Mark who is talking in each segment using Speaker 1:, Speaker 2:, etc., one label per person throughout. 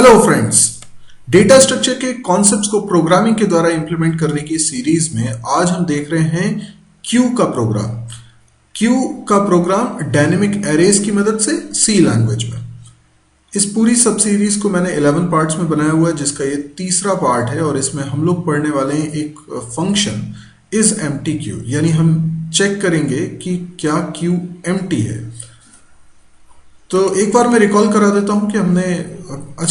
Speaker 1: Hello friends, data structure के concepts को programming के द्वारा इंप्लीमेंट करने की सीरीज में आज हम देख रहे हैं क्यू का प्रोग्राम। क्यू का प्रोग्राम डायनेमिक एरेज की मदद से सी लैंग्वेज में। इस पूरी सब सीरीज को मैंने 11 पार्ट्स में बनाया हुआ है, जिसका ये तीसरा पार्ट है और इसमें हम लोग पढ़ने वाले हैं एक फंक्शन इज एम्प्टी क्यू, यानी हम चेक करेंगे कि क्या क्यू एम्प्टी है। तो एक बार मैं रिकॉल करा देता हूं कि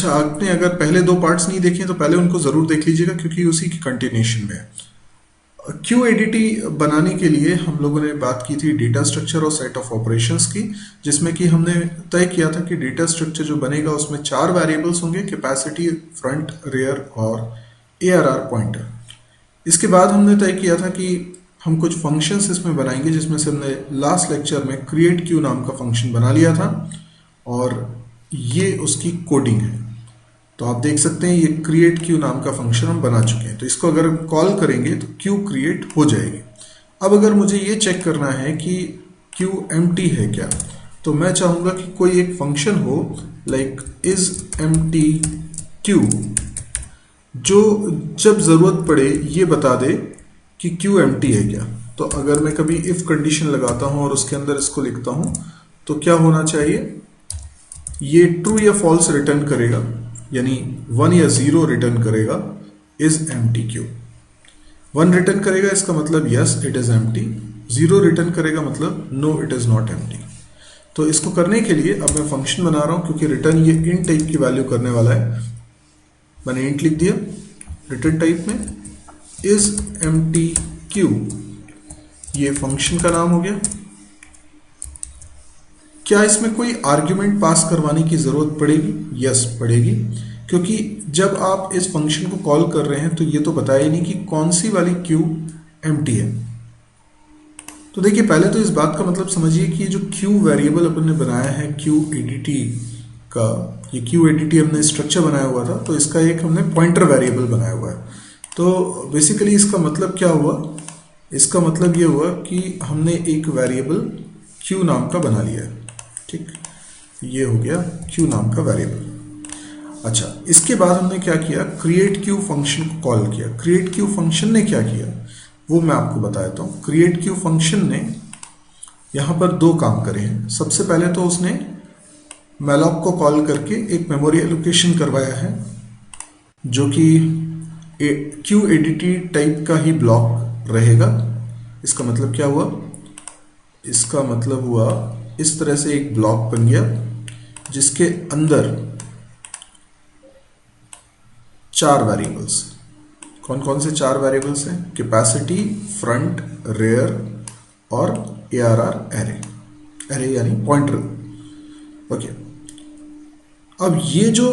Speaker 1: आपने अगर पहले दो पार्ट्स नहीं देखे तो पहले उनको जरूर देख लीजिएगा, क्योंकि उसी की कंटिन्यूशन में है। क्यू एडीटी बनाने के लिए हम लोगों ने बात की थी डेटा स्ट्रक्चर और सेट ऑफ ऑपरेशंस की, जिसमें कि हमने तय किया था कि डेटा स्ट्रक्चर जो बनेगा उसमें 4 वेरिएबल्स होंगे, कैपेसिटी, फ्रंट, रेयर और ARR पॉइंटर। इसके बाद हमने तय किया था कि हम कुछ फंक्शंस इसमें बनाएंगे, जिसमें से हमने लास्ट लेक्चर में क्रिएट क्यू नाम का फंक्शन बना लिया था और ये उसकी कोडिंग है। तो आप देख सकते हैं ये क्रिएट क्यू नाम का फंक्शन हम बना चुके हैं। तो इसको अगर हम कॉल करेंगे तो क्यू क्रिएट हो जाएगी। अब अगर मुझे ये चेक करना है कि क्यू एम्प्टी है क्या, तो मैं चाहूंगा कि कोई एक फंक्शन हो लाइक इज एम्प्टी क्यू, जो जब जरूरत पड़े ये बता दे कि क्यू एम्प्टी है क्या। तो अगर मैं कभी इफ कंडीशन लगाता हूं और उसके अंदर इसको लिखता हूं तो क्या होना चाहिए, ये ट्रू या फॉल्स रिटर्न करेगा, यानी 1 या 0 रिटर्न करेगा इज एम्प्टी क्यू। 1 रिटर्न करेगा इसका मतलब yes it is empty, 0 return करेगा मतलब no it is not empty. तो इसको करने के लिए अब मैं फंक्शन बना रहा हूं, क्योंकि रिटर्न ये इंट टाइप की वैल्यू करने वाला है। मैंने इंट लिख दिया रिटर्न टाइप में, इज एम्प्टी क्यू, ये फंक्शन का नाम हो गया। क्या इसमें कोई आर्ग्यूमेंट पास करवाने की जरूरत पड़ेगी? यस पड़ेगी, क्योंकि जब आप इस फंक्शन को कॉल कर रहे हैं तो ये तो बताया ही नहीं कि कौन सी वाली क्यू एम्प्टी है। तो देखिए, पहले तो इस बात का मतलब समझिए कि ये जो क्यू वेरिएबल अपन ने बनाया है क्यू एडीटी का, ये क्यू एडीटी हमने स्ट्रक्चर बनाया हुआ था, तो इसका एक हमने पॉइंटर वेरिएबल बनाया हुआ है। तो बेसिकली इसका मतलब क्या हुआ, इसका मतलब ये हुआ कि हमने एक वेरिएबल क्यू नाम का बना लिया है। ठीक, ये हो गया क्यू नाम का वेरिएबल। अच्छा, इसके बाद हमने क्या किया, क्रिएट क्यू फंक्शन को कॉल किया। क्रिएट क्यू फंक्शन ने क्या किया वो मैं आपको बता देता हूं। क्रिएट क्यू फंक्शन ने यहां पर 2 काम करे हैं। सबसे पहले तो उसने मैलॉक को कॉल करके एक मेमोरी एलोकेशन करवाया है, जो कि क्यू एडीटी टाइप का ही ब्लॉक रहेगा। इसका मतलब क्या हुआ, इसका मतलब हुआ इस तरह से एक ब्लॉक बन गया जिसके अंदर 4 वेरिएबल्स। कौन कौन से 4 वेरिएबल्स हैं? कैपेसिटी, फ्रंट, रेयर और ARR एरे यानी पॉइंटर। ओके, अब ये जो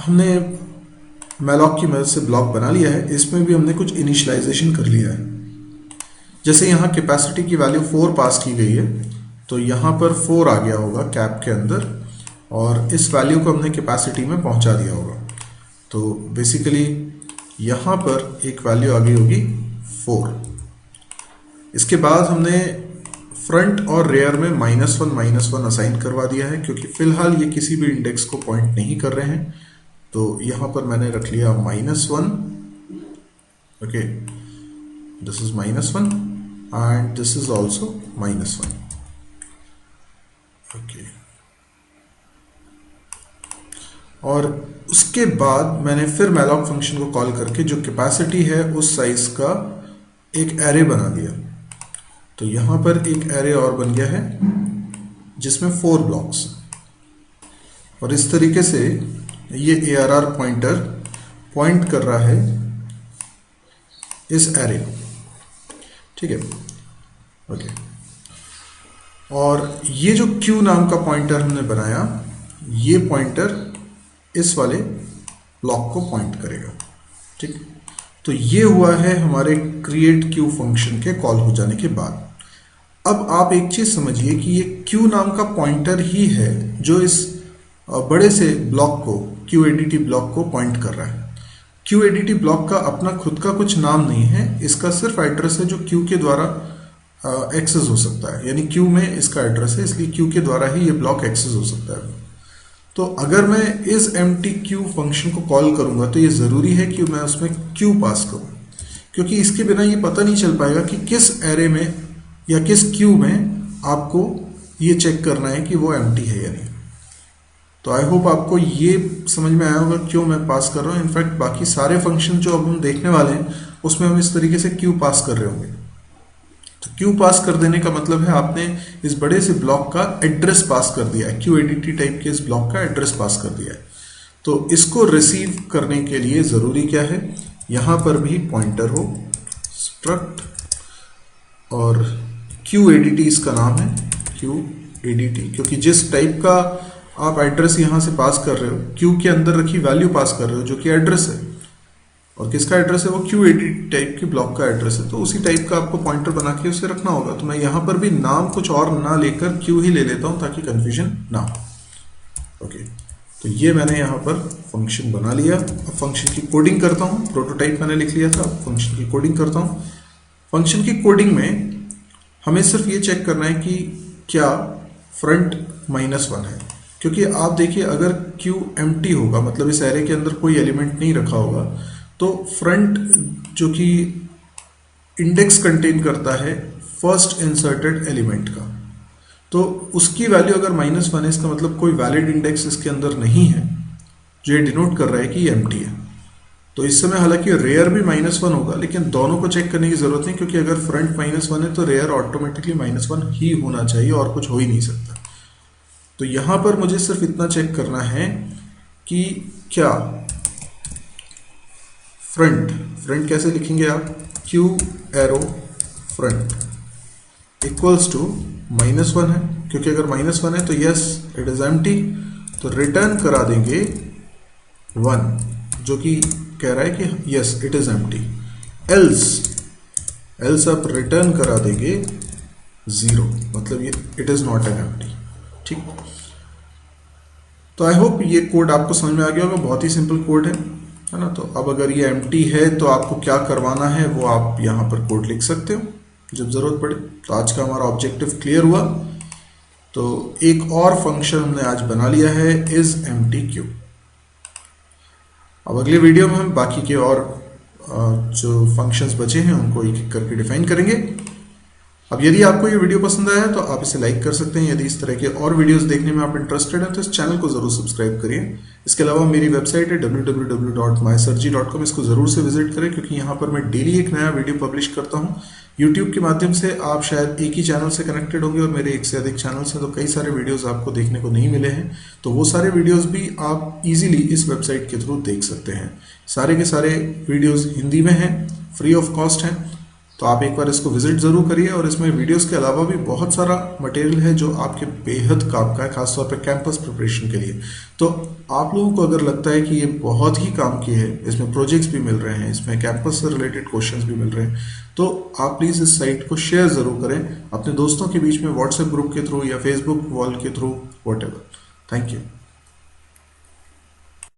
Speaker 1: हमने मैलॉक की मदद से ब्लॉक बना लिया है, इसमें भी हमने कुछ इनिशियलाइजेशन कर लिया है। जैसे यहाँ कैपेसिटी की वैल्यू 4 पास की गई है, तो यहाँ पर 4 आ गया होगा कैप के अंदर, और इस वैल्यू को हमने कैपेसिटी में पहुंचा दिया होगा। तो बेसिकली यहाँ पर एक वैल्यू आ गई होगी 4। इसके बाद हमने फ्रंट और रेयर में -1 असाइन करवा दिया है, क्योंकि फिलहाल ये किसी भी इंडेक्स को पॉइंट नहीं कर रहे हैं। तो यहाँ पर मैंने रख लिया -1। Okay, this is -1 and this is also -1। Okay, और उसके बाद मैंने फिर मैलॉक फंक्शन को कॉल करके जो कैपेसिटी है उस साइज का एक एरे बना दिया। तो यहां पर एक एरे और बन गया है जिसमें 4 ब्लॉक्स, और इस तरीके से ये ARR पॉइंटर पॉइंट कर रहा है इस एरे को। ठीक है, ओके, और ये जो क्यू नाम का पॉइंटर हमने बनाया, ये पॉइंटर इस वाले ब्लॉक को पॉइंट करेगा। ठीक, तो ये हुआ है हमारे क्रिएट क्यू फंक्शन के कॉल हो जाने के बाद। अब आप एक चीज समझिए कि ये क्यू नाम का पॉइंटर ही है जो इस बड़े से ब्लॉक को, क्यू एडीटी ब्लॉक को पॉइंट कर रहा है। क्यू एडीटी ब्लॉक का अपना खुद का कुछ नाम नहीं है, इसका सिर्फ एड्रेस है जो क्यू के द्वारा एक्सेस हो सकता है, यानी क्यू में इसका एड्रेस है, इसलिए क्यू के द्वारा ही ये ब्लॉक एक्सेस हो सकता है। तो अगर मैं इस एम्प्टी क्यू फंक्शन को कॉल करूंगा तो ये ज़रूरी है कि मैं उसमें क्यू पास करूं, क्योंकि इसके बिना ये पता नहीं चल पाएगा कि किस एरे में या किस क्यू में आपको ये चेक करना है कि वो एम्प्टी है या नहीं। तो आई होप आपको ये समझ में आया होगा क्यों मैं पास कर रहा हूँ। इनफैक्ट बाकी सारे फंक्शन जो अब हम देखने वाले हैं उसमें हम इस तरीके से क्यू पास कर रहे होंगे। तो क्यू पास कर देने का मतलब है आपने इस बड़े से ब्लॉक का एड्रेस पास कर दिया है, QADT टाइप के इस ब्लॉक का एड्रेस पास कर दिया है। तो इसको रिसीव करने के लिए ज़रूरी क्या है, यहाँ पर भी पॉइंटर हो, स्ट्रक्ट, और QADT इसका नाम है, QADT, क्योंकि जिस टाइप का आप एड्रेस यहाँ से पास कर रहे हो, क्यू के अंदर रखी वैल्यू पास कर रहे हो जो कि एड्रेस है, और किसका एड्रेस है, वो QADT टाइप के ब्लॉक का एड्रेस है। तो उसी टाइप का आपको पॉइंटर बना के उसे रखना होगा। तो मैं यहाँ पर भी नाम कुछ और ना लेकर क्यू ही ले लेता हूँ ताकि कंफ्यूजन ना हो। ओके, तो ये मैंने यहाँ पर फंक्शन बना लिया। अब फंक्शन की कोडिंग करता हूँ। प्रोटोटाइप मैंने लिख लिया था, अब फंक्शन की कोडिंग करता हूँ। फंक्शन की कोडिंग में हमें सिर्फ ये चेक करना है कि क्या फ्रंट -1 है, क्योंकि आप देखिए अगर क्यू एम्प्टी होगा, मतलब इस एरे के अंदर कोई एलिमेंट नहीं रखा होगा, तो फ्रंट जो कि इंडेक्स कंटेन करता है फर्स्ट इंसर्टेड एलिमेंट का, तो उसकी वैल्यू अगर -1 है, इसका मतलब कोई वैलिड इंडेक्स इसके अंदर नहीं है जो ये डिनोट कर रहा है कि ये एम्प्टी है। तो इस समय हालांकि रेयर भी -1 होगा, लेकिन दोनों को चेक करने की जरूरत नहीं, क्योंकि अगर फ्रंट -1 है तो रेयर ऑटोमेटिकली -1 ही होना चाहिए और कुछ हो ही नहीं सकता। तो यहां पर मुझे सिर्फ इतना चेक करना है कि क्या फ्रंट कैसे लिखेंगे आप, Q arrow front equals to -1 है, क्योंकि अगर -1 है तो यस इट इज एम्प्टी, तो रिटर्न करा देंगे 1 जो कि कह रहा है कि yes it is empty. Else आप रिटर्न करा देंगे 0, मतलब ये it is not an empty. ठीक, तो आई होप ये कोड आपको समझ में आ गया होगा। बहुत ही सिंपल कोड है ना। तो अब अगर ये एम्प्टी है तो आपको क्या करवाना है वो आप यहाँ पर कोड लिख सकते हो जब जरूरत पड़े। तो आज का हमारा ऑब्जेक्टिव क्लियर हुआ। तो एक और फंक्शन हमने आज बना लिया है, इज एम्प्टी क्यू। अब अगले वीडियो में हम बाकी के और जो फंक्शंस बचे हैं उनको एक एक करके डिफाइन करेंगे। अब यदि आपको ये वीडियो पसंद आया तो आप इसे लाइक कर सकते हैं। यदि इस तरह के और वीडियोस देखने में आप इंटरेस्टेड हैं तो इस चैनल को जरूर सब्सक्राइब करिए। इसके अलावा मेरी वेबसाइट है www.mysirji.com, इसको जरूर से विजिट करें, क्योंकि यहाँ पर मैं डेली एक नया वीडियो पब्लिश करता हूँ। यूट्यूब के माध्यम से आप शायद एक ही चैनल से कनेक्टेड होंगे और मेरे एक से अधिक चैनल्स हैं, तो कई सारे वीडियोस आपको देखने को नहीं मिले हैं। तो वो सारे वीडियोस भी आप इजीली इस वेबसाइट के थ्रू देख सकते हैं। सारे के सारे वीडियोस हिंदी में हैं, फ्री ऑफ कॉस्ट हैं। तो आप एक बार इसको विजिट जरूर करिए। और इसमें वीडियोस के अलावा भी बहुत सारा मटेरियल है जो आपके बेहद काम का है, खासतौर पे कैंपस प्रिपरेशन के लिए। तो आप लोगों को अगर लगता है कि ये बहुत ही काम की है, इसमें प्रोजेक्ट्स भी मिल रहे हैं, इसमें कैंपस से रिलेटेड क्वेश्चंस भी मिल रहे हैं, तो आप प्लीज़ इस साइट को शेयर ज़रूर करें अपने दोस्तों के बीच में, व्हाट्सएप ग्रुप के थ्रू या फेसबुक वॉल के थ्रू, व्हाटएवर। Thank you.